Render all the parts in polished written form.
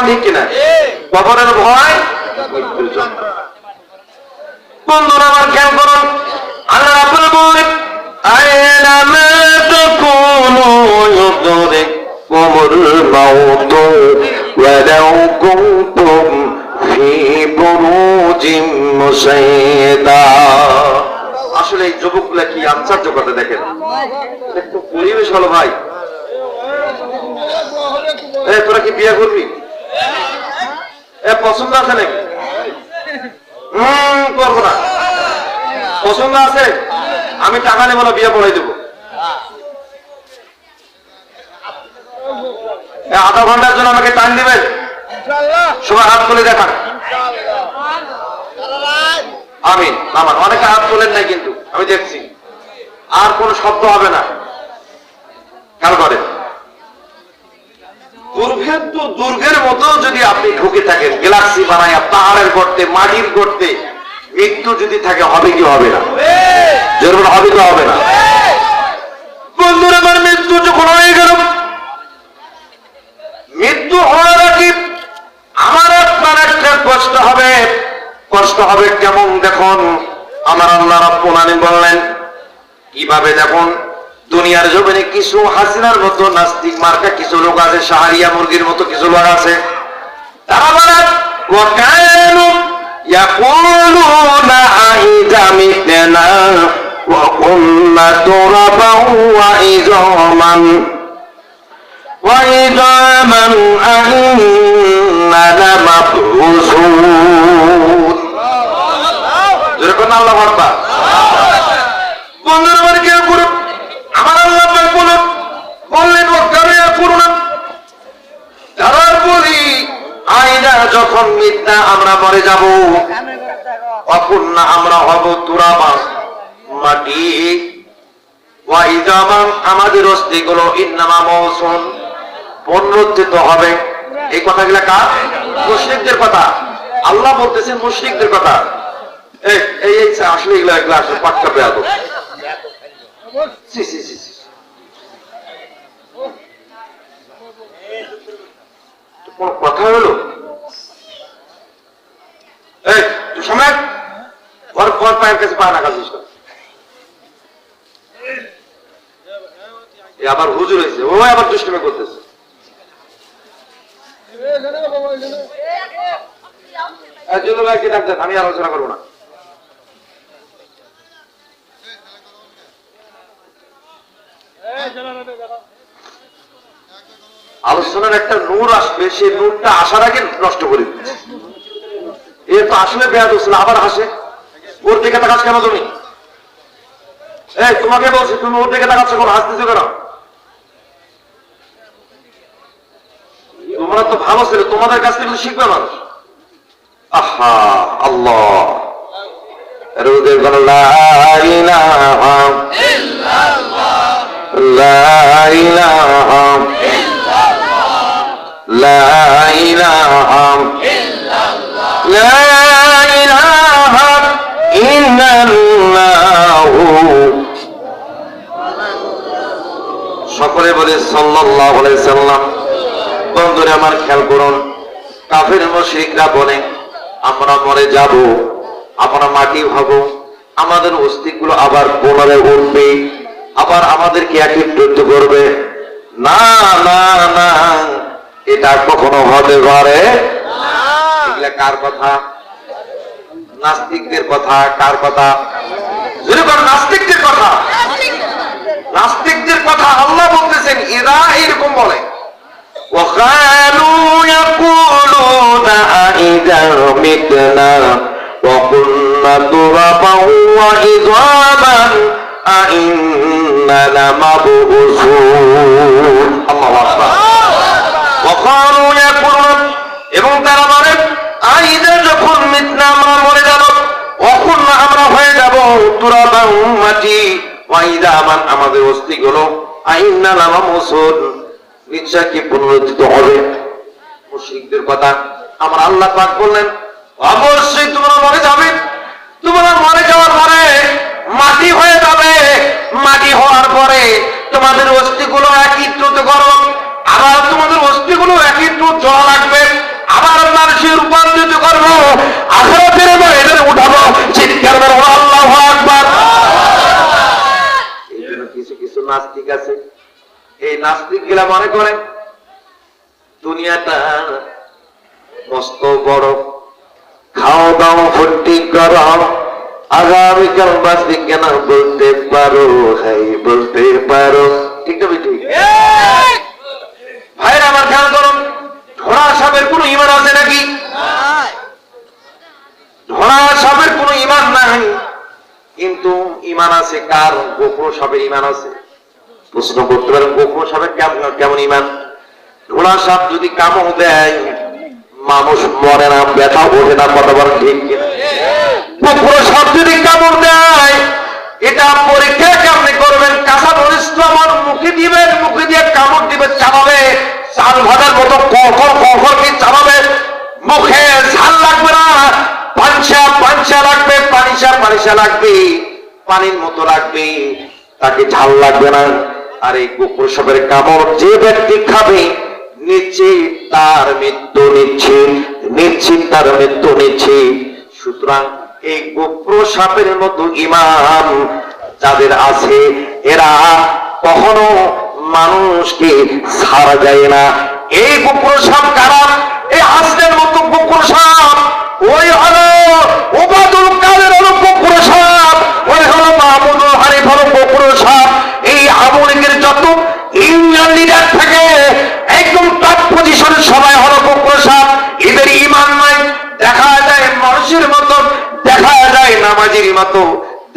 ঠিক কিনা? কবরের ভয়, মৃত্যুর যন্ত্রণা। বন্ধুরা আমার খেয়াল করুন, আল্লাহ রাব্বুল বলেন আইনামা তাকুনু ইউদরিকুমুল মাউত ওয়ালাউ কুনতুম ফি বুরুজিম মুশাইয়্যাদা। আসলে এই যুবকগুলা কি আশ্চর্য কথা দেখেন, একটু পরিবেশ হলো ভাই। তোরা কি বিয়ে করবি? পছন্দ আছে নাকি? করবো না। পছন্দ আছে, আমি টাকা নেবো না, বিয়ে পড়াই দেবো। আধা ঘন্টার জন্য আমাকে টাইম দিবেন, সবাই হাত তুলে দেখান। আমিন। আমার অনেকে হাত তোলেন নাই, কিন্তু আমি দেখছি আর কোন শব্দ হবে না। খেয়াল করেন, দুর্ভেদ্য দুর্গের মতো যদি আপনি ঢুকে থাকেন, গ্যালাক্সি বানায় পাহাড়ের গর্তে, মাটির গর্তে, মৃত্যু যদি থাকে হবে কি হবে না? যেরকম হবে কি হবে না? বন্ধুরা আমার, মৃত্যু যখন হয়ে গেল, মৃত্যু হওয়ার আগে আমার আপনার একটা কষ্ট হবে। কষ্ট হবে কেমন দেখুন, আমার আল্লাহ রাব্বুল আলামিন বললেন কিভাবে। দেখুন, দুনিয়ার জমিনে কিছু হাসিনার মতো নাস্তিক মার্কা কিছু লোক আছে, শাহরিয়া মুরগির মতো কিছু লোক আছে, তারা বলে ওয়াকানু ইয়াকুলুনা আইযা মিতনা ওয়া কুননা তুরাবান ওয়া ইযামান আইন্না লামাবউসুন। যেরকম আল্লাহু আকবার। বন্ধুরা আমার খেয়াল করুন, আমার আল্লাহ পাক বললেন ওয়াকারিয়া করুন, তারা বলি আইনা যখন মিথ্যা আমরা মরে যাব, অকুন্না আমরা হব তুরাবা মাটি, ওয়া ইযামান আমাদের অস্থিগুলো ইন্নামা মাউসুন পুনরুত্থিত হবে। এই কথাগুলো কার? মুশরিকদের কথা। আল্লাহ বলতেছেন মুশরিকদের কথা। এই এই আসলে এগুলো আসলে পাক্কা বেয়াদব। কথা হলো এই সময় ওর পর পায়ের কাছে পা রাখা চেষ্টা। আবার হুজুর হয়েছে, ও আবার দুষ্টুমি করতেছে। আমি আলোচনা করবো না। আলোচনার একটা নূর আসবে, সেই নূরটা আসার আগে নষ্ট করে দিচ্ছে। এ তো আসলে বেয়াদব ছিল, আবার হাসে। ওর দিকে তাকাচ্ছ কেন তুমি? এই তোমাকে বলছি, তুমি ওর দিকে তাকাচ্ছ কেন, হাসতেছো কেন? তোমরা তো ভালো ছিল, তোমাদের কাছ থেকে শিখবে মানুষ। আহা আল্লাহ, রুদের কোন লা ইলাহা ইল্লাল্লাহ, লা ইলাহা ইল্লাল্লাহ, লা ইলাহা ইল্লাল্লাহ, লা ইলাহা ইল্লাল্লাহ। সকলে বলে সাল্লাল্লাহু আলাইহি সাল্লাম। বন্ধুরা আমার খেয়াল করুন, কাফের মুশরিকরা বলে আমরা মরে যাব, আমরা মাটি হব, আমাদের অস্থিগুলো আবার পুনরায় উঠবে, আবার আমাদেরকে একত্রিত করবে। না না না, এটা কখনো হতে পারে না। এগুলা কার কথা? নাস্তিকদের কথা। কার কথা? যেরকম নাস্তিকদের কথা। নাস্তিকদের কথা আল্লাহ বলতেছেন, এরা এরকম বলে وَقَالُوا يَقُولُونَ أَإِذَا مِتْنَا وَكُنَّا تُرَابًا وَعِظَامًا أَإِنَّا لَمَبْعُوثُونَ। আল্লাহু আকবার। وَقَالُوا يَقُولُونَ, এবং তারা বলে আইদা যখন মিতনা আমরা মরে যাব, وَكُنَّا আমরা হয়ে যাব তুরাবান মাটি, ওয়াইদামান আমাদের অস্থিগুলো, আইন্না লামাবউসুন নিশ্চয় কি পুনরুত্থিত হবে। মুশরিকদের কথা আমার আল্লাহ পাক বললেন অবশ্যই তোমরা মরে যাবে, তোমরা মরে যাওয়ার পরে মাটি হয়ে যাবে, মাটি হওয়ার পরে তোমাদের অস্থিগুলো একত্রিত করো, আবার তোমাদের অস্থিগুলো একত্রিত জল লাগবে, রূপান্তরিত করবো, আখিরাতের ময়দানে উঠাবো। চিৎকার করে বলো আল্লাহু আকবার। এই জন্য কিছু কিছু নাস্তিক আছে, এই নাস্তিক গুলা মনে করে দুনিয়াটা মস্ত বড়, খাও দাও ফুর্তি করো, আগামীকাল বাঁচবে কেন বলতে পারো, হাই বলতে পারো। ঠিক না ঠিক? ভাইরা আমার খেয়াল করুন, ঘোড়া সাপের কোন ইমান আছে নাকি? ঘোড়া সাপের কোন ইমান নাই, কিন্তু ইমান আছে কার? গোখরো সাপের ইমান আছে। প্রশ্ন করতে পারেন গোখরো সাপের কেমন ইমান? ঘোড়া সাপ যদি কামড় দেয় মানুষ মরে না, ব্যথা ওঠে না, কথা বলেন ঠিক কিনা? গোখরো সাপ যদি কামড় দেয়, এটা পরীক্ষা কেমনি করবেন? কাঁচা মরিচ তো আমার মুখে দিবেন, মুখে দিয়ে কামড় দিবে, চালাবে চাল ভাজার মতো কখর কখর কি চালাবে, মুখে ঝাল লাগবে না, পাঞ্চা পাঞ্চা লাগবে, পানিসা পানিসা লাগবে, পানির মতো লাগবে, তাকে ঝাল লাগবে না। আর এই গোখরো সাপের কামড় যে ব্যক্তি খাবে নিশ্চিত তার মৃত্যু, নিশ্চিত তার মৃত্যু নিশ্চিত। সুতরাং এই গোখরো সাপের মতো ঈমান যাদের আছে, এরা কখনো মানুষকে ছাড়া যায় না। এই গোখরো সাপ কারা? এই হাসনের মতো গোখরো সাপ, ওই হলো ওবায়দুল কাদের হলো গোখরো সাপ, ওই হলো মাহমুদুল হানিফ হলো গোখরো সাপ। এই আওয়ামী লীগের যত ইউনিয়ন লিডার থাকে একদম টপ পজিশনের সবাই হলো গোখরো সাপ। এদের ঈমান নাই, দেখা যায় মানুষের মতো, দেখা যায় নামাজির মতো,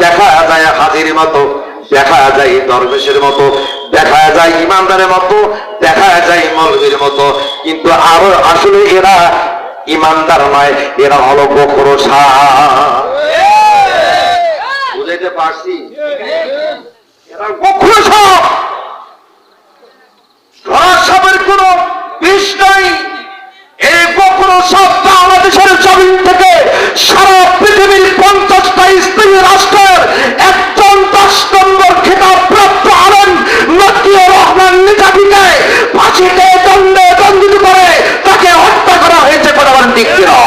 দেখা যায় হাজির মতো, দেখা যায় দরবেশের মতো, দেখা যায় ইমানদারের মতো, দেখা যায় মৌলবীর মতো, কিন্তু আরো আসলে এরা ইমানদার নয়, এরা হলো গোখরো সাপ। বুঝাইতে পারছি? এরা গোখরো সাপ। ঘোড়া সাপের কোন বিষ নাই। এই গোখরো সাপ বাংলাদেশের জমিন থেকে সারা পৃথিবীর 50টা ইসলামী রাষ্ট্রের একজন 10 নম্বর খেতাব প্রাপ্ত আলেম মতিউর রহমান নিজামীকে ফাঁসিতে দণ্ডে দণ্ডিত করে তাকে হত্যা করা হয়েছে। কথা বলেন ঠিক কিনা?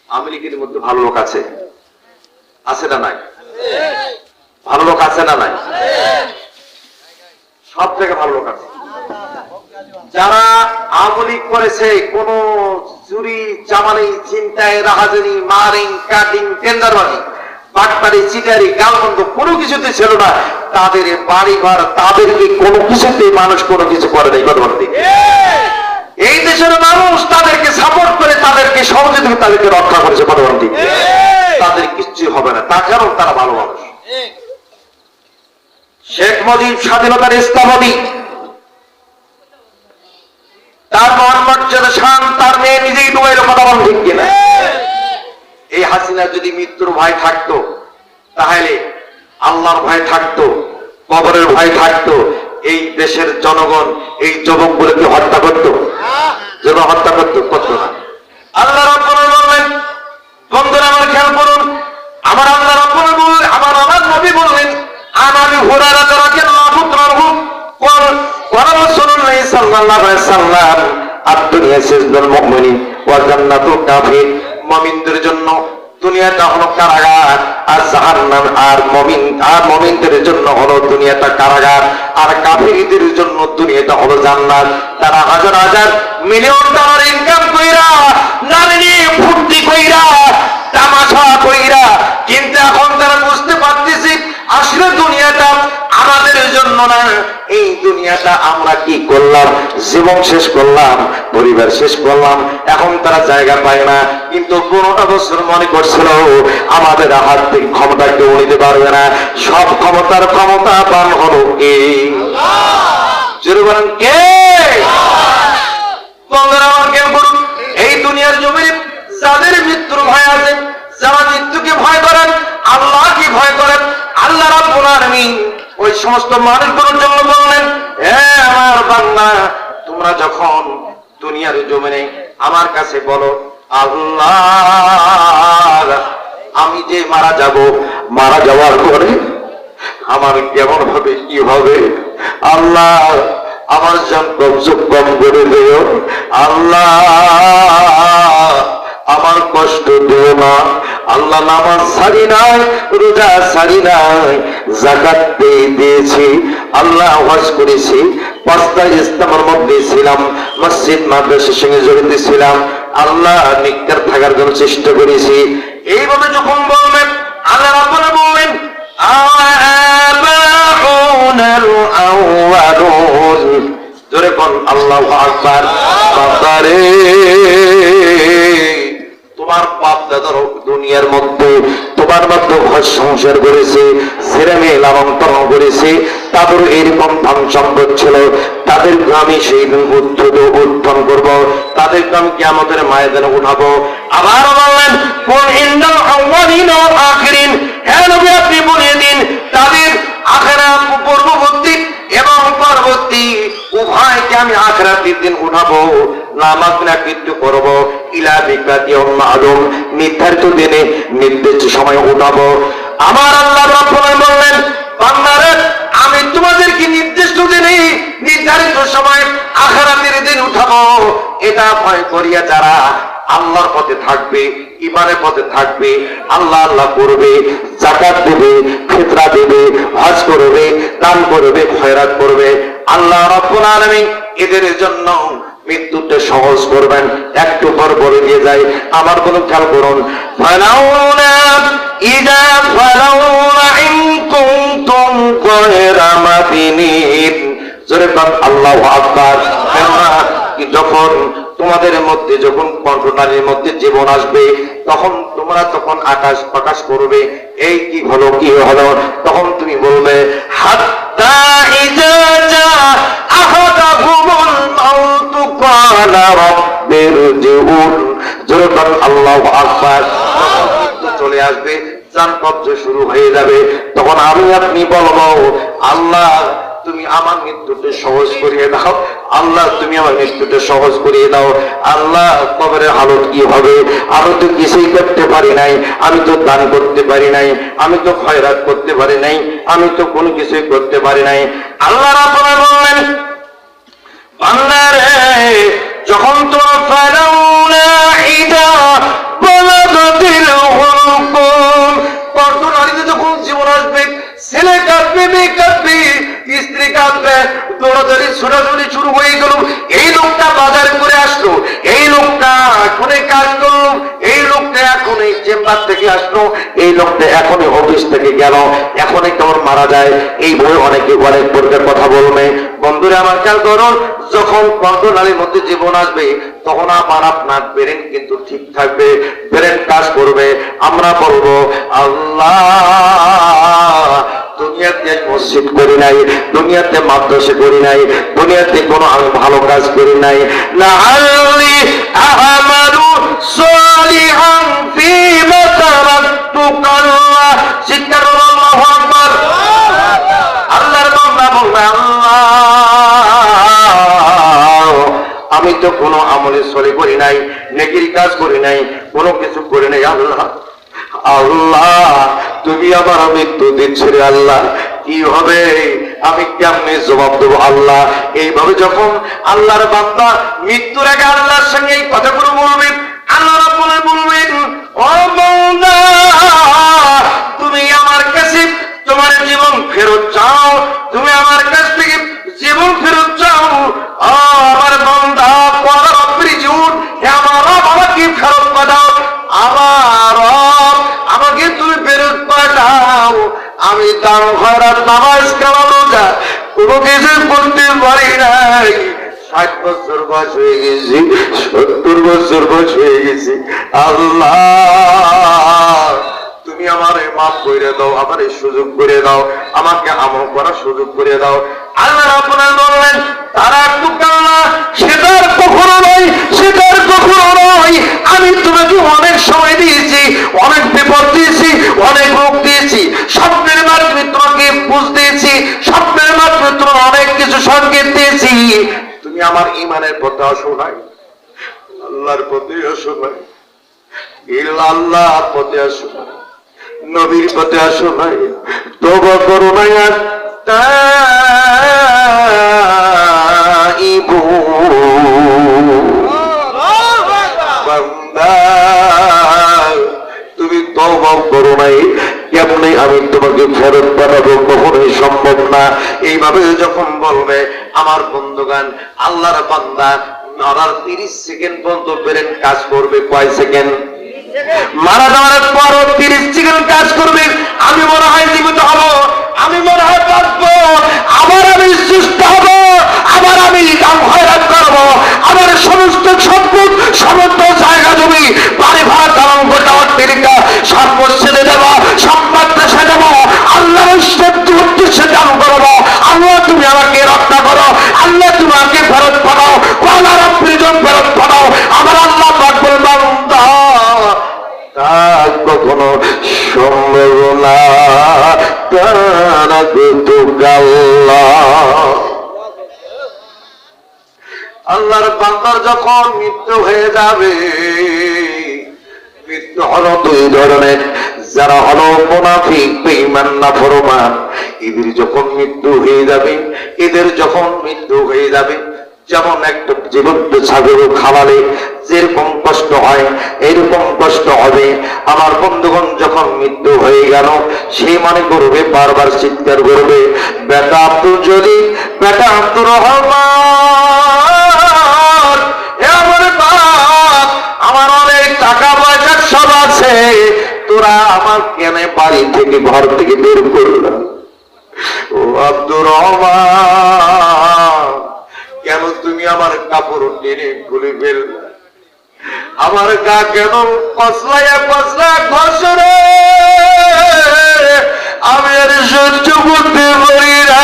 আওয়ামী লীগের মধ্যে ভালো লোক আছে, আছে না নাই? ভালো লোক আছে না নাই? সব থেকে ভালো লোক আছে। যারা আওয়ামী লীগ করেছে, কোন চুরি চামারি চিন্তায় রাহাজানি মারিং কাটিং টেন্ডারবাজি বাটপারি চিটারি গালমন্দ কোনো কিছুতে ছিল না, তাদের বাড়ি ঘর তাদেরকে কোনো কিছুতে মানুষ কোনো কিছু করে নাই। কথা বলতে এই দেশের মানুষ তাদেরকে সাপোর্ট করে, তাদেরকে সহযোগিতা, তাদেরকে রক্ষা করেছে। কথা বলতে তাদের কিচ্ছু হবে না, তার কারণ তারা ভালো মানুষ। শেখ মুজিব স্বাধীনতার স্থপতি, তার মর্যাদা শান, তার মেয়ে নিজেই ডুবাইল। কথা বলেন ঠিক কিনা? এই হাসিনার যদি মৃত্যুর ভয় থাকতো, তাহলে আল্লাহর ভয় থাকতো, কবরের ভয় থাকতো, এই দেশের জনগণ এই যুবকগুলোকে হত্যা করতো? যেন হত্যা করতো না। আল্লাহ রাব্বুল আলামিন বললেন, বন্ধুরা আমার খেয়াল করুন, আমার আল্লাহ রাব্বুল আলামিন আমার নবী বললেন, আনাবি হুরায়রা রাদিয়াল্লাহু তাআলা কোন রাসূলুল্লাহ সাল্লাল্লাহু আলাইহি সাল্লাম আদ-দুনিয়া সিজনুল মুমিনিন ওয়া জান্নাতুল কাফির। মুমিনদের জন্য দুনিয়াটা হলো কারাগার, আর জাহান্নাম আর মুমিনদের জন্য হলো দুনিয়াটা কারাগার, আর কাফিরদের জন্য দুনিয়াটা হলো জান্নাত। তারা হাজার হাজার মিলিয়ন ডলার ইনকাম কইরা, নারী নিয়ে ফুর্তি কইরা, তামাশা কইরা, কিন্তু এখন তারা বুঝতে পারতেছে আসলে দুনিয়াটা আমাদের জন্য না। এই দুনিয়াটা আমরা কি করলাম? জীবন শেষ করলাম, পরিবার শেষ করলাম, এখন তারা জায়গা পায় না। কিন্তু 15টা বছর মনে করছিল আমাদের হাত থেকে ক্ষমতা কেউ নিতে পারবে না। সব ক্ষমতার ক্ষমতা পান হলো কে? জোরে বলেন কে? বন্ধুরা আমার কেউ করুন, এই দুনিয়ার জমিনে যাদের মৃত্যুর ভয় আছে, যারা মৃত্যুকে ভয় করেন, আল্লাহকে ভয় করেন, আল্লাহ রাব্বুল আলামিন ওই সমস্ত মানুষগুলোর জন্য বললেন, হে আমার বান্দা, তোমরা যখন দুনিয়ার জমিনে আমার কাছে বলো, আল্লাহ আমি যে মারা যাব, মারা যাওয়ার পরে আমার কেমন হবে, কি হবে, আল্লাহ আমার জান কবজ কম করে দিও আল্লাহ, আমার কষ্ট দিও না আল্লাহ। নামাজ ছাড়ি নাই, রোজা ছাড়ি নাই, যাকাত দিয়েছি আল্লাহ, হজ করেছি, পাঁচটা ইসলামের মধ্যে ছিলাম, মসজিদ মাদ্রাসার সঙ্গে জড়িত ছিলাম আল্লাহ, নিকার থাকার জন্য চেষ্টা করেছি। এইভাবে যখন বলবেন আল্লাহ রাব্বুল বললেন আবাউনাল আউয়ালুন, জোরে কোন আল্লাহু আকবার। বাবারে তোমার বাপ দাদার দুনিয়ার মধ্যে তোমার মধ্যে ঘর সংসার করেছে, ছেলে মেয়ে লালন পালন করেছে, তাদের এরকম ধন সম্পদ ছিল, তাদেরকে আমি সেই দিন উত্থান করব, তাদেরকে আমি কিয়ামতের ময়দানে উঠাবো। আবার বললেন কুল ইন্নাল আউয়ালিনা ওয়াল আখিরিন, হে নবী আপনি বলে দিন তাদের আখিরাত পূর্ববর্তী এবং পরবর্তী উভয়কে আমি আখিরাতের দিন উঠাবো, নামাজ নাকৃত্য করব, ইলা বিকাতিয়াম মালুম, নির্ধারিত দিনে নির্দিষ্ট সময় উঠাবো। আমার আল্লাহ রাব্বুল আলামিন বললেন বান্দারে আমি তোমাদেরকে নির্দিষ্ট দিনে নির্ধারিত সময় আখিরাতের দিন উঠাবো। এটা ভয় করিয়া যারা আল্লাহর পথে থাকবে, ইমানের পথে থাকবে, আল্লাহ আল্লাহ করবে, যাকাত দেবে, ফিতরা দেবে, হজ করবে, দান করবে, খয়রাত করবে, আল্লাহ রাব্বুল আলামিন এদের জন্য মৃত্যুটা সহজ করবেন। একটু পর বলে দিয়ে যায় আমার কোন খেয়াল করুন, ফালাউলা ইযা ফালাউলা ইন কুনতুম গায়রা মাদিনিন, জোরে বল আল্লাহু আকবার। যখন তোমাদের মধ্যে যখন কণ্ঠনালীর মধ্যে জীবন আসবে তখন তোমরা তখন আকাশ প্রকাশ করবে, এই কি হলো কি হলো, তখন তুমি বলবে হাত্তা ইযা জা আহাদাহুমুল মাউতু ক্বালা রাব্বিরজিউন, জোরে বল আল্লাহু আকবার। চলে আসবে, জান কবজ শুরু হয়ে যাবে, তখন আমি আপনি বলবো আল্লাহ তুমি আমার মৃত্যুটা সহজ করিয়ে দাও, আল্লাহ তুমি আমার মৃত্যুটা সহজ করিয়ে দাও। আল্লাহ কবরের হালত কি হবে, আমি তো কিছুই করতে পারি নাই, আমি তো দান করতে পারি নাই, আমি তো খয়রাত করতে পারি নাই, আমি তো কোনো কিছুই করতে পারি নাই। আল্লাহ রাব্বুল আলামিন বললেন বান্দারে যখন তোমার ফালাউলা ইদা বালাগাতিল হুলকুম, কণ্ঠনালীতে যখন জীবন আসবে, ছেলে কাঁদবে, মেয়ে কাঁদবে, স্ত্রী কাঁদবে, দৌড়াদৌড়ি ছোটাছুটি শুরু হয়ে গেল, এই লোকটা বাজার করে আসলো, এই লোকটা এখনই কাজ করলো, এই লোকটা এখনই চেম্বার থেকে আসলো, এই লোকটা এখনই অফিস থেকে গেল, এখনই কেমন মারা যায়, এই ভয়ে অনেকে অনেক প্রকার কথা বলবে। বন্ধুরা আমার খেয়াল করুন, যখন কণ্ঠনালীর মধ্যে জীবন আসবে তখন আমার আপনার ব্রেন কিন্তু ঠিক থাকবে, ব্রেন কাজ করবে। আমরা বলবো আল্লাহ দুনিয়াতে মসজিদ করি নাই, দুনিয়াতে মাদ্রাসা করি নাই, দুনিয়াতে কোনো আমি ভালো কাজ করি নাই, লাআল্লি আ'মালু সালিহান ফীমা তারাকতু কাল্লাহ, চিৎকার করুন আল্লাহু আকবার। আল্লাহর বান্দা বলবে আল্লাহ আমি তো কোনো আমলে সলি করি নাই, নেকির কাজ করি নাই, কোনো কিছু করি নাই, আল্লাহ আল্লাহ তুমি আমার মৃত্যু দিচ্ছ রে আল্লাহ, কি হবে, আমি কেমনে জবাব দেবো আল্লাহ। এইভাবে যখন আল্লাহর বান্দা মৃত্যুর আগে আল্লাহর সঙ্গে এই কথাগুলো বলবেন, আল্লাহ রাব্বুল আলামিন বলবেন ও বান্দা তুমি আমার কাছে তোমার জীবন ফেরত চাও, তুমি আমার কাছ থেকে জীবন ফেরত চাও, আমার বান্দা ক্বালা রাব্বিরজিউন, হে আমার রব আমাকে ফেরত পাঠাও, আমার রব আমাকে তুমি ফেরত পাঠাও। আমি দান খয়রাত নামাজ কালাম রোজা কোনো কিছু করতে পারি নাই, 60 বছর বয়স হয়ে গেছি, 70 বছর বয়স হয়ে গেছি, আল্লাহ তুমি আমার মাফ করে দাও, আমার সুযোগ করে দাও, আমাকে আমল করার সুযোগ করে দাও। আল্লাহ রাব্বুল আলামিন বললেন তারা কুকাল্লা, সেটার কখনো নয়, সেটার কখনো নয়, আমি তোমাকে অনেক সময় দিয়েছি, অনেক বিপদ দিয়েছি, অনেক রোগ দিয়েছি, স্বপ্নের মাধ্যমে তোমাকে বুঝ দিয়েছি, স্বপ্নের মাধ্যমে তোমার অনেক কিছু সংকেত দিয়েছি, তুমি আমার ঈমানের পথে আসো নাই, আল্লাহর পথে আসো নাই, আল্লাহর পথে আসো নাই, নবীর পথে আসো নাই, তওবা করো নাই, বান্দা তুমি তওবা করো নাই, কেমনে আমি তোমাকে ফেরত পাঠাবো, কখনোই সম্ভব না। এইভাবে যখন বলবে আমার বন্ধুগান, আল্লাহর বান্দা মরার 30 সেকেন্ড পর্যন্ত ব্রেন কাজ করবে। কয় সেকেন্ড? মারা যাওয়ার পর 30 সেকেন্ড কাজ করবে। আমি মনে হয় জীবিত হব, আমি মনে হয় বাঁচবো, আবার আমি সুস্থ হব, আবার আমি কাম হয়রান করবো, আমার সমস্ত সম্পদ, সমস্ত জায়গা জমি, বাড়ি ভাড়া, কারণ গোটা অট্টালিকা সর্বশেষে দেবো, সম্পদ দেশে দেবো, আল্লাহর উদ্দেশ্যে দান করবো। আল্লাহ তুমি আমাকে রক্ষা করো, আল্লাহ তুমি আমাকে ফেরত পাঠাও, আল্লাহ প্রিজন ফেরত পাঠাও। আমার আল্লাহ পাক বলবেন তা কখনো সম্ভব না, তারা আল্লাহর বান্দার যখন মৃত্যু হয়ে যাবে, মৃত্যু হলো দুই ধরনের, যারা হলো মুনাফিক, বেঈমান, নাফরমান, এদের যখন মৃত্যু হয়ে যাবে, এদের যখন মৃত্যু হয়ে যাবে, যেমন একটা জীবন্ত ছাগল খাওয়ালে যেরকম কষ্ট হয় এরকম কষ্ট হবে। আমার বন্ধুগণ যখন মৃত্যু হয়ে গেল, সে মনে করবে, বারবার চিৎকার করবে, বেটা আব্দুল জলিল, বেটা আব্দুর রহমান, আমার বাপ, আমার অনেক টাকা পয়সা সব আছে, তোরা আমার কেন বাড়ি থেকে, ঘর থেকে বের করলাম? ও আব্দুর রহমান, কেন তুমি আমার কাপড় টেনে খুলে ফেললে? আমার গা কেন কসলাইয়া কসলা ঘষরে? আমি আর সহ্য করতে পারি না।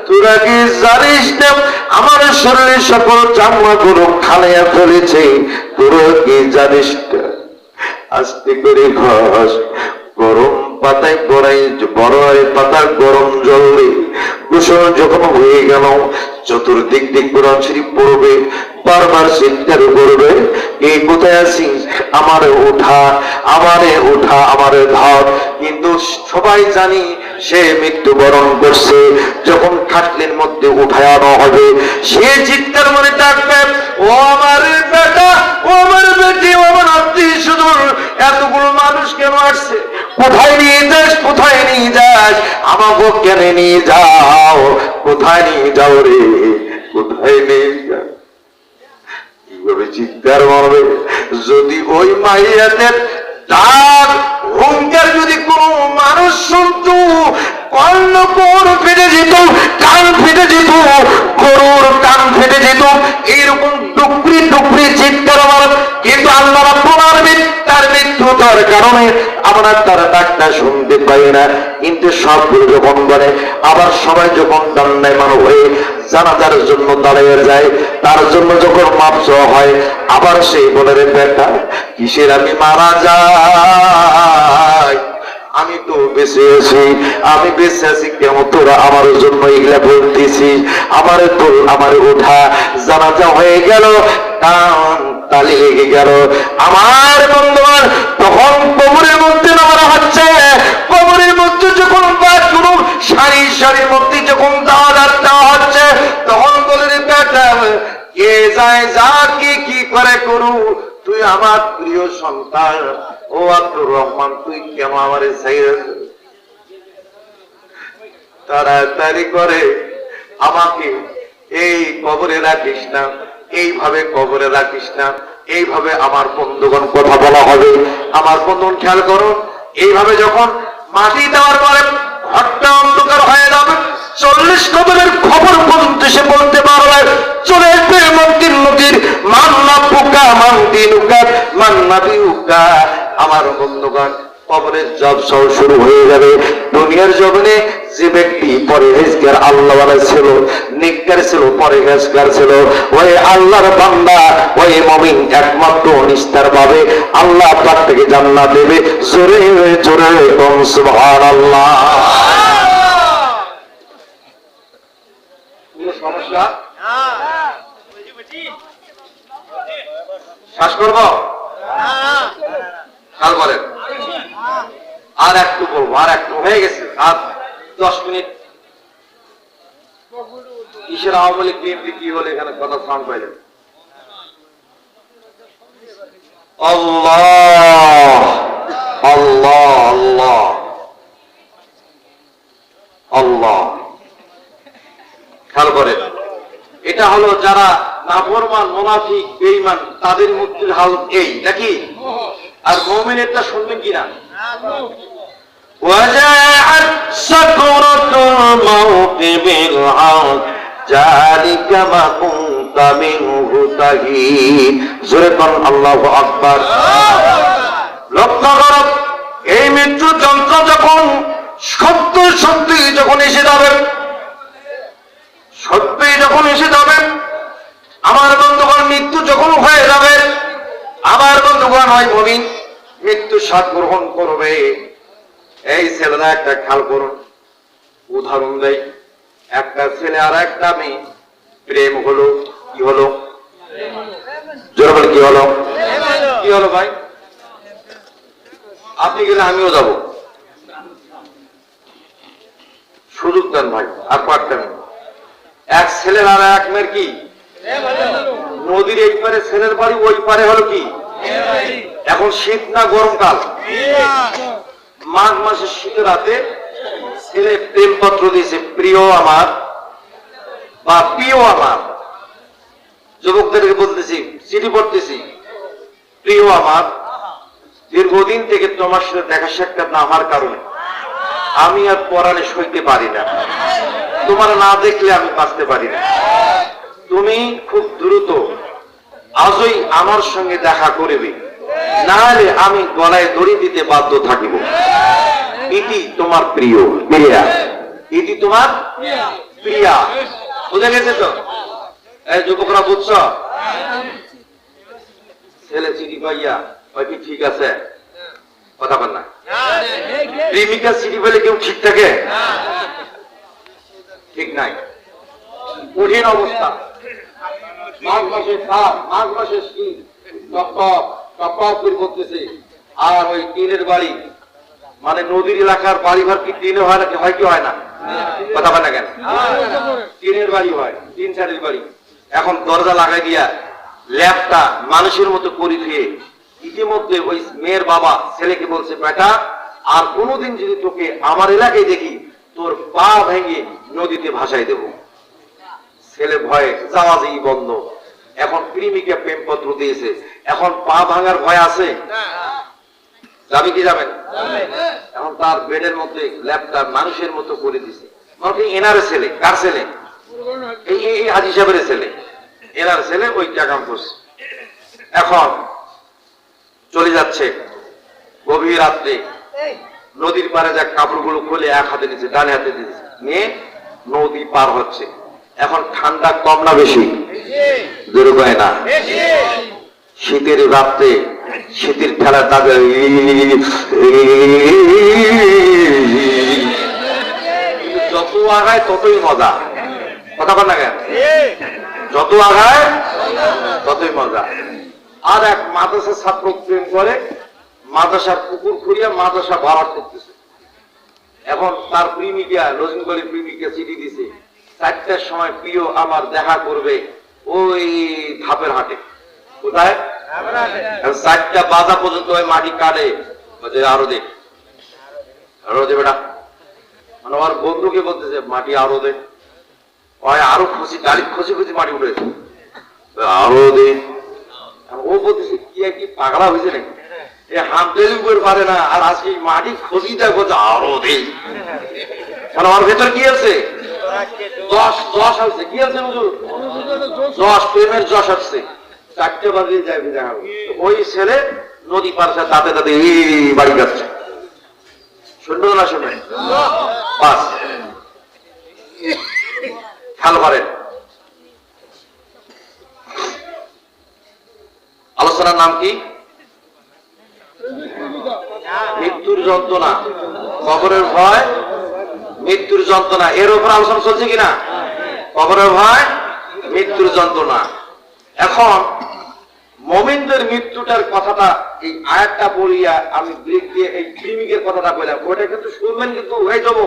তোরা কি জানিস না আমার শরীরে সকল চামড়া গুলো খালাইয়া ফেলেছে? তোরা কি জানিস না? আস্তে করে ঘষ, গরম পাতায় পড়াই, বড় পাতার গরম জলে গোসল যখন হয়ে গেল, চতুর্দিক দিক কোরআন শরীফ পড়বে, বারবার চিৎকার করবে, এই কোথায় আছিস? আমারে ওঠা, আমারে ওঠা, আমারে ধর। কিন্তু সবাই জানি সে মৃত্যুবরণ করছে। যখন খাটলির মধ্যে উঠানো হবে, সে চিৎকার মনে ডাকবে, ও আমার বেটা, ও আমার বেটি, ও আমার আত্মীয় স্বজন, এতগুলো মানুষ কেন আসছে? কোথায় নিয়ে যাস, কোথায় নিয়ে যাস? আমাকে কেন নিয়ে যাও? কোথায় নিয়ে যাও রে, কোথায় নিয়ে যাও? কিভাবে চিৎকার মারবে? যদি ওই মাইয়াদের ডাক হুঙ্কার যদি কোন মানুষ শুনত, কর্ণকোর ফেটে যেত, কান ফেটে যেত, গরুর কান ফেটে যেত, এইরকম টুকরি টুকরি চিৎকার মার। কিন্তু আল্লাহ রাব্বুল আলামিন তার মৃত্যুতার কারণে আমরা তার ডাকটা শুনতে পাই না। কিন্তু সবগুলো যখন বলে, আবার সবাই যখন দণ্ডায়মান হয়ে জানাজার জন্য দাঁড়িয়ে যায়, তার জন্য যখন মাপ চাওয়া হয়, আবার সেই বলে, রে বেটা, কিসের আমি মারা যাই? আমি তো বেঁচে আছি, আমি বেঁচে আছি কেন তোরা আমার জন্য এগুলা বলতেছিস? আমারে তোল, আমারে ওঠা, জানাজা হয়ে গেল, কান তালি লেগে গেল। আমার বন্ধুগণ, তখন কবরের মধ্যে নামানো হচ্ছে। কবরের মধ্যে যখন বাথরুম সারি সারির মধ্যে যখন দেওয়া হচ্ছে, তখন বলে, রে বেটা, কে যায় যা, কি করে করু, তুই আমার প্রিয় সন্তান, ও আব্দুর রহমান, তুই কেন আমারে ছাইরা তাড়াতাড়ি করে আমাকে এই কবরে রাখিস না, এইভাবে কবরে রাখিস না। এইভাবে আমার বন্ধুগণ কথা বলা হবে। আমার বন্ধুগণ খেয়াল করো, এইভাবে যখন মাটি দেওয়ার পরে ঘরটা অন্ধকার হয়ে যাবে, 40 কদমের খবর পর্যন্ত সে বলতে পারবে, চলে আসবে মন্দির নদীর মান্না পোকা, মান্দি নুকা, মান্না বিউকা। আমার বন্ধুগণ, কবরের জব সব শুরু হয়ে যাবে। দুনিয়ার জগনে যে ব্যক্তি পরহেজগার আল্লাহওয়ালা ছিল, নেককার ছিল, পরহেজগার ছিল, ওই আল্লাহর বান্দা, ওই মুমিন একমাত্র নিস্তার পাবে, আল্লাহ তার থেকে জান্নাত দেবে। জোরে জোরে বল সুবহানাল্লাহ। সমস্যা শ্বাস করব, খেয়াল করেন। আর একটু বলবো, আর একটু হয়ে গেছে, আর 10 মিনিট। কিসের আওয়ামী লীগ বিএনপি কি হলে এখানে কথা সাউন্ড পাইলেন? আল্লাহ আল্লাহ আল্লাহ আল্লাহ। খেয়াল করেন, এটা হলো যারা নাফরমান, মুনাফিক, বেঈমান, তাদের মুক্তির হাল এই নাকি? আর মুমিনেরটা শুনবেন কিনা? ওয়াজাআত সাকরাতুল মাউত বিল হাক যালিকা মা কুনতা মিনহু তাহিদ। জোরে কোন আল্লাহু আকবার। লক্ষ্য করো, এই মৃত্যু যন্ত্র যখন সত্যি যখন এসে যাবে, সত্যি যখন এসে যাবে, আমার বন্ধুগণ মৃত্যু যখন হয়ে যাবে, আমার বন্ধুগণ হয় মুমিন মৃত্যু স্বাদ গ্রহণ করবে। এই ছেলেরা একটা খেয়াল করুন, উদাহরণ দেয়, একটা ছেলে আর একটা মেয়ে প্রেম হলো, কি হলো? জোরে বলে কি হলো? কি হলো ভাই? আপনি গেলে আমিও যাব, সুযোগ দেন ভাই, আর পারতেন। এক ছেলের আর এক মেয়ের কি নদীর এই পারে ছেলের বাড়ি, ওই পারে হলো কি? এখন শীত না গরমকাল? মাঘ মাসের শীতের রাতে ছেলে প্রেমপত্র দিয়েছে, প্রিয় আমার বা প্রিয় আমার। যুবকদেরকে বলতেছি, চিঠি পড়তেছি, প্রিয় আমার, দীর্ঘদিন থেকে তোমার সাথে দেখা সাক্ষাৎ না হওয়ার কারণে আমি আর পরাণে সইতে পারি না, তোমার না দেখলে আমি বাঁচতে পারি না। তুমি খুব দ্রুত আজই আমার সঙ্গে দেখা করবে, না হলে আমি গলায় দড়ি দিতে বাধ্য থাকিব। এটি তোমার প্রিয়, প্রিয়া, এটি তোমার প্রিয়া। বুঝে গেছে তো? এই যুবকরা বুঝছ? ছেলে চিঠি পাইয়া ওই কি ঠিক আছে? কথা বল না। প্রেমিকা চিঠি পেলে কেউ ঠিক থাকে? ঠিক নাই, কঠিন অবস্থা। মাঘ মাসে সাপ, মাঘ মাসে শীত, টপ করে পড়তেছে। আর ওই টিনের বাড়ি, মানে নদীর এলাকার বাড়ি ঘর কি টিনে হয় না? হয় কি হয় না? কথা বল না কেন? টিনের বাড়ি হয়, টিন ছাড়ের বাড়ি। এখন দরজা লাগাই দিয়া ল্যাপটা মানুষের মতো করে দিয়ে ইতিমধ্যে ওই মেয়ের বাবা ছেলেকে বলছে, বেটা আর কোনোদিন যদি তোকে আমার এলাকায় দেখি, তোর পা ভেঙে নদীতে ভাসাই দেব। ছেলে ভয়ে যাওয়াই বন্ধ। এখন প্রেমিকা প্রেমপত্র দিয়েছে, এখন পা ভাঙার ভয় আছে? যাবে কি যাবেন? এখন তার বেডের মধ্যে ল্যাপটা মানুষের মতো করে দিছে। এনার ছেলে, কার ছেলে? এই হাজি সাহেবের ছেলে, এনার ছেলে ওই টাকা করছে। এখন চলে যাচ্ছে গভীর রাত্রে, নদীর পারে যা কাপড়গুলো খুলে এক হাতে নিচ্ছে, ডানে হাতে দিচ্ছে, নিয়ে নদী পার হচ্ছে। এখন ঠান্ডা কম না বেশি? জোরে কয় না। শীতের রাত্রে শীতের ঠেলা তাদের যত আগায় ততই মজা। কথা বল না কেন? যত আগায় ততই মজা। আর এক মাদ্রাসার ছাত্র প্রেম করে, মাদ্রাসার পুকুর খুঁড়িয়া মাদ্রাসা ভরাট করতেছে। এখন তার প্রেমিকা, নজরুলের প্রেমিকা চিঠি দিছে, 4টার সময় প্রিয় আমার দেখা করবে ওই ধাপের হাটে। কোথায়? 4টা বাজা পর্যন্ত ওই মাটি কাটে, আরো দেখ, আরো দে বেটা। মানে আমার বন্ধুকে বলতেছে মাটি আরো দে, আরো খুশি, গাড়ি খুশি খুশি মাটি উঠেছে, আরো দে। ও বলতেছে কি পাগলা হয়েছে নাকি, হামদেলি উপর পারে না, আর আজকে মাটি খুশিটা বলছে আরো দে। মানে আমার ভেতর কি আছে? যশ আসছে। কি আছে হুজুর? যশ, প্রেমের যশ আসছে। 4টে বাজে যাবে দেখা। ওই ছেলে নদী পারছে, তাতে তাতে বাড়ি যাচ্ছে। শুনবে না? শুনবে? বাস খেয়াল করেন। আলোচনার নাম কি? মৃত্যুর যন্ত্রণা, কবরের ভয়, মৃত্যুর যন্ত্রণা। এর উপর আলোচনা চলছে কিনা? কবরের ভয়, মৃত্যুর যন্ত্রণা। এখন মুমিনদের মৃত্যুটার কথাটা এই আয়াতটা পড়িয়া আমি ব্রেক দিয়ে এই প্রেমিকের কথাটা বললাম, ওটা কিন্তু শুনবেন, কিন্তু হয়ে যাব,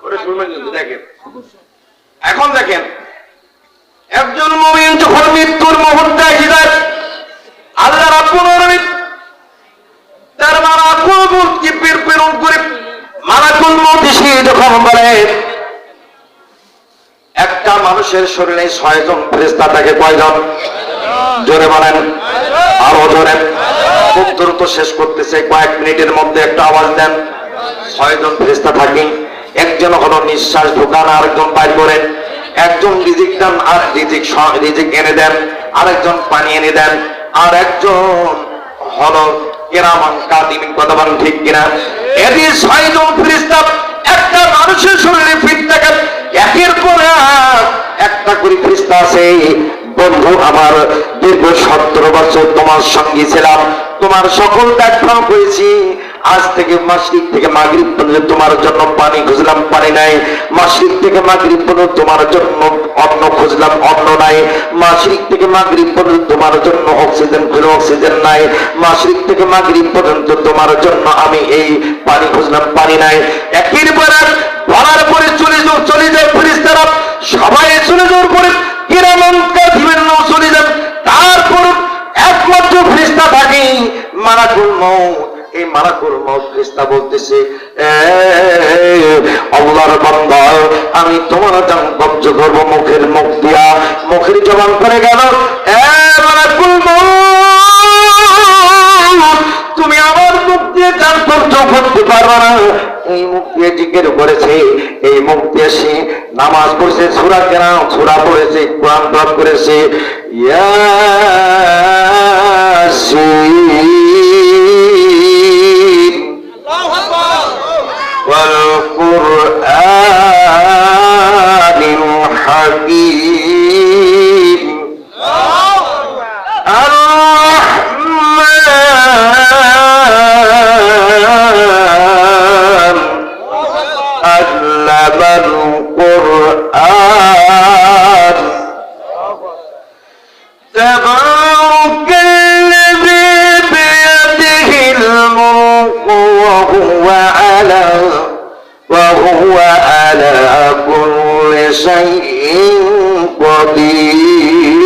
ওটা শুনবেন কিন্তু। দেখেন, এখন দেখেন একজন মুমিন যখন মৃত্যুর মুহূর্তে এসে যায়, আল্লাহ রাব্বুল আলামিন তার মালাকুল মউতকে প্রেরণ করে মালাকুল মউত এসে যখন বলে একটা মানুষের শরীরে 6 জন ফেরেশতা থাকে। কয়জন? জোরে বলেন, আরো জোরে। খুব দ্রুত শেষ করতেছে, কয়েক মিনিটের মধ্যে একটা আওয়াজ দেন। 6 জন ফেরেশতা থাকে। একজন হলো নিঃশ্বাস ঢোকান, আরেকজন বাইর করেন। একজন রিজিক দেন আর রিজিক এনে দেন, আরেকজন পানি এনে দেন, আর একজন হলো কিরামান কাতিবিন। কথা বলেন ঠিক কিনা? এটি 6 জন ফেরেশতা একটা মানুষের শরীরে ফিট থাকে। একের পর একটা করে ফেরেশতা আছে। বন্ধু আমার, দীর্ঘ 17 বছর তোমার সঙ্গী ছিলাম, তোমার সকল দেখভাল করেছি। আজ থেকে মাশরিক থেকে মাগরিব পর্যন্ত তোমার জন্য পানি খুঁজলাম, পানি নাই। মাশরিক থেকে মাগরিব পর্যন্ত তোমার জন্য অন্ন খুঁজলাম, অন্ন নাই। মাশরিক থেকে মাগরিব পর্যন্ত তোমার জন্য অক্সিজেন খুঁজলাম, অক্সিজেন নাই। মাশরিক থেকে মাগরিব পর্যন্ত তোমার জন্য আমি এই পানি খুঁজলাম, পানি নাই। একের পর এক বলার পরে চলে যায় ফেরেশতারা, সবাই চলে যাওয়ার পরে কিরামান কাতিবিন চলে যান। তারপর একমাত্র ফেরেশতা থাকে মালাকুল মউত। এই মালাকুল মউত ফেরেশতা বলতেছে, আল্লাহর বান্দা, আমি তোমার জান কবজ করব। মুখের মুখ দিয়া মুখের জবান করে গেল, মালাকুল মউত, তুমি আমার মুখ দিয়ে জান কবজ করতে পারবে না। এই মুখ দিয়ে জিকির করেছে, এই মুখ দিয়ে সে নামাজ পড়েছে, সূরা কেরাম সূরা পড়েছে, কোরআন পাঠ করেছে। ইয়াসিন ওয়াল কুরআনিল হাকীম علم القرآن تبارك الذي بيده الملك وهو على كل شيء قدير।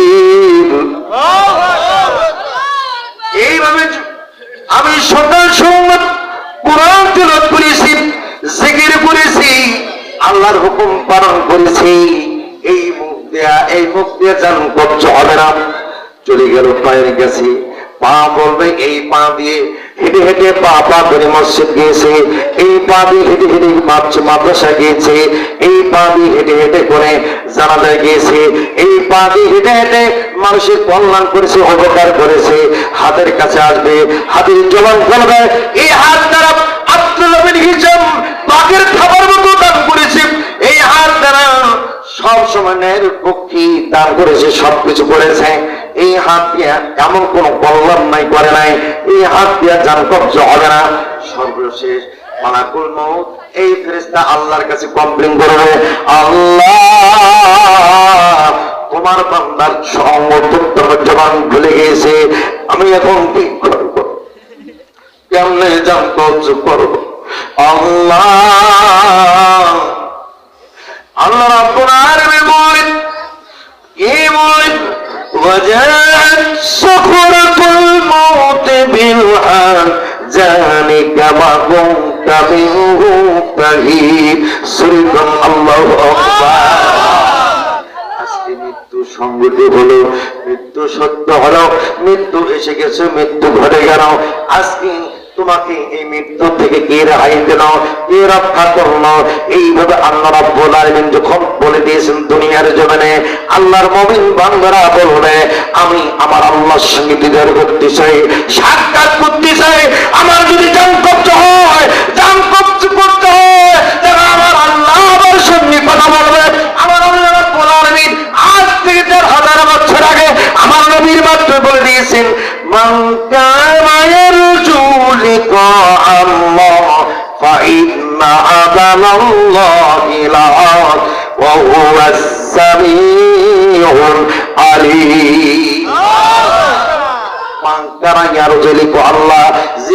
এইভাবে আমি সকাল সন্ধ্যা কোরআন তেলাওয়াত করেছি, জিকির করেছি, আল্লাহর হুকুম পালন করেছি। এই মুখ দিয়ে জান কবজ হবে না। চলে গেল পায়ের কাছে, পা বলবে, এই পা দিয়ে হেঁটে হেঁটে পা ধরে মসজিদ গিয়েছে, এই পা দিয়ে হেঁটে হেঁটে মাদ্রাসা গিয়েছে, এই পা দিয়ে হেঁটে হেঁটে করে জানাজায় গিয়েছে, এই পা দিয়ে হেঁটে হেঁটে মানুষের কল্যাণ করেছে, উপকার করেছে। হাতের কাছে আসবে, হাতের জবান করবে, এই হাত দ্বারা আব্দুল্লাহ বিন হিশাম বাঘের খাবার মতো দান করেছে। এই হাত দ্বারা সব সময় ন্যায়ের পক্ষে দান করেছে, সবকিছু করেছে। এই হাত দিয়ে এমন কোন কল্যাণ নাই করে নাই, এই হাত দিয়ে জান কবজ হবে না। সর্বশেষ মালাকুল মউত এই ফেরেশতা আল্লাহর কাছে কমপ্লেইন করবে, আল্লাহ, তোমার বান্দার সমর্থন জবান ভুলে গিয়েছে, আমি এখন কি করব? কেমনে জান কবজ করব? আল্লাহ রাব্বুল আলামিন বলেন, কি বলেন? وجاءت سكرة الموت بالحق ذلك ما كنت منه تحيد। সুবহান আল্লাহু আকবার। আজকে মৃত্যু সংগতি হলো, মৃত্যু সত্য হলো, মৃত্যু এসে গেছে, মৃত্যু ঘটে গেল। আজকে তোমাকে এই মৃত্যু থেকে কে রেহাই দিল, কে রক্ষা করলো? এইভাবে আল্লাহ রাব্বুল আলামিন যখন বলে দিয়েছেন দুনিয়ার জমিনে, আল্লাহর মুমিন বান্দারা বলবে, আমি আমার আল্লাহর সঙ্গে দিদার করতে চাই, সাক্ষাৎ করতে চাই। আমার যদি জান কবজ হয়, জান কবজ করতে হয়, তবে আমার আল্লাহ আমার সঙ্গে কথা বলবে। আমার আল্লাহ রাব্বুল আলামিন আজ থেকে 4000 বছর আগে আমার নবীর মাধ্যমে বলে দিয়েছেন, মান কানা ইয়ারজু লিকাআ আল্লাহ ফাইন্না আযাবাল্লাহি লাআত ওয়া হুয়াস সামিউল আলীম। মান কানা ইয়ারজু লিকাআ আল্লাহ, যে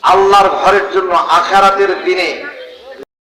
আল্লাহর ঘরের জন্য আখিরাতের দিনে